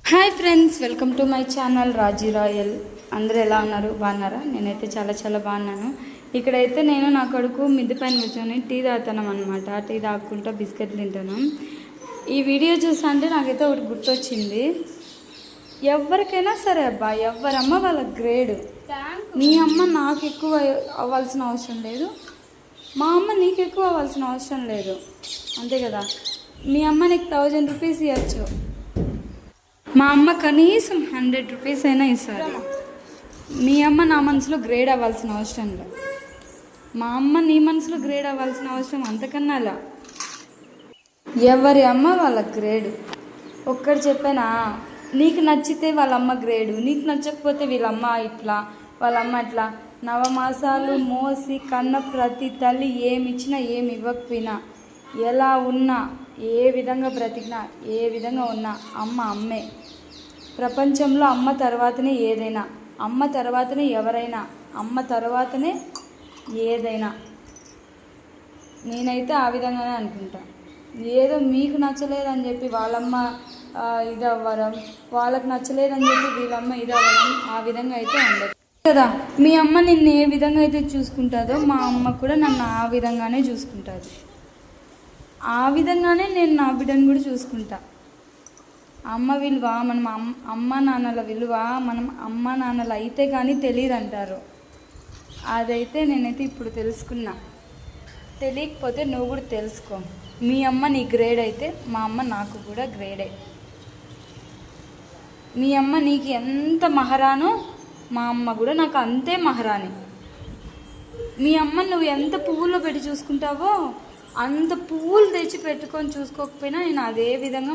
Hi friends, welcome to my channel Raji royal. అందరూ ఎలా ఉన్నారు? బాగున్నారా? నేనైతే చాలా చాలా బాగున్నాను. ఇక్కడైతే నేను నా కొడుకు మిద్దె పైన కూర్చొని టీ తాగుతున్నాం అనమాట. టీ తాగుకుంటా బిస్కెట్లు తింటున్నాం. ఈ వీడియో చూసా అంటే నాకైతే ఒకటి గుర్తొచ్చింది. ఎవరికైనా సరే అబ్బా, ఎవరమ్మ వాళ్ళ గ్రేడ్. నీ అమ్మ నాకు ఎక్కువ అవ్వాల్సిన అవసరం లేదు, మా అమ్మ నీకు ఎక్కువ అవ్వాల్సిన అవసరం లేదు, అంతే కదా. మీ అమ్మ నీకు 1000 రూపీస్ ఇవ్వచ్చు, మా అమ్మ కనీసం 100 రూపీస్ అయినా ఇస్తారు. మీ అమ్మ నా మనసులో గ్రేడ్ అవ్వాల్సిన అవసరం లేదు, మా అమ్మ నీ మనసులో గ్రేడ్ అవ్వాల్సిన అవసరం అంతకన్నా అలా. ఎవరి అమ్మ వాళ్ళ గ్రేడు. ఒక్కడు చెప్పానా, నీకు నచ్చితే వాళ్ళమ్మ గ్రేడు, నీకు నచ్చకపోతే వీళ్ళమ్మ ఇట్లా, వాళ్ళమ్మ ఇట్లా. నవమాసాలు మోసి కన్న ప్రతి తల్లి ఏమి ఇచ్చినా ఏమి ఇవ్వకపోయినా, ఎలా ఉన్నా, ఏ విధంగా బ్రతికినా, ఏ విధంగా ఉన్నా అమ్మ అమ్మే. ప్రపంచంలో అమ్మ తర్వాతనే ఏదైనా, అమ్మ తర్వాతనే ఎవరైనా, అమ్మ తర్వాతనే ఏదైనా. నేనైతే ఆ విధంగానే అనుకుంటా. ఏదో మీకు నచ్చలేదని చెప్పి వాళ్ళమ్మ ఇది అవ్వడం, వాళ్ళకి నచ్చలేదని చెప్పి వీళ్ళమ్మ ఇది అవ్వడం, ఆ విధంగా అయితే ఉండదు కదా. మీ అమ్మ నిన్ను ఏ విధంగా అయితే చూసుకుంటుందో మా అమ్మ కూడా నన్ను ఆ విధంగానే చూసుకుంటుంది. ఆ విధంగానే నేను నా బిడ్డను కూడా చూసుకుంటా. అమ్మ విలువ, మనం అమ్మ నాన్నల విలువ మనం అమ్మ నాన్నలు అయితే కానీ తెలియదు అంటారు. అదైతే నేనైతే ఇప్పుడు తెలుసుకున్నా. తెలియకపోతే నువ్వు కూడా తెలుసుకో. మీ అమ్మ నీ గ్రేడ్ అయితే మా అమ్మ నాకు కూడా గ్రేడే. మీ అమ్మ నీకు ఎంత మహారానో మా అమ్మ కూడా నాకు అంతే మహారాణి. మీ అమ్మ నువ్వు ఎంత పువ్వుల్లో పెట్టి చూసుకుంటావో అంత పువ్వులు తెచ్చి పెట్టుకొని చూసుకోకపోయినా నేను అదే విధంగా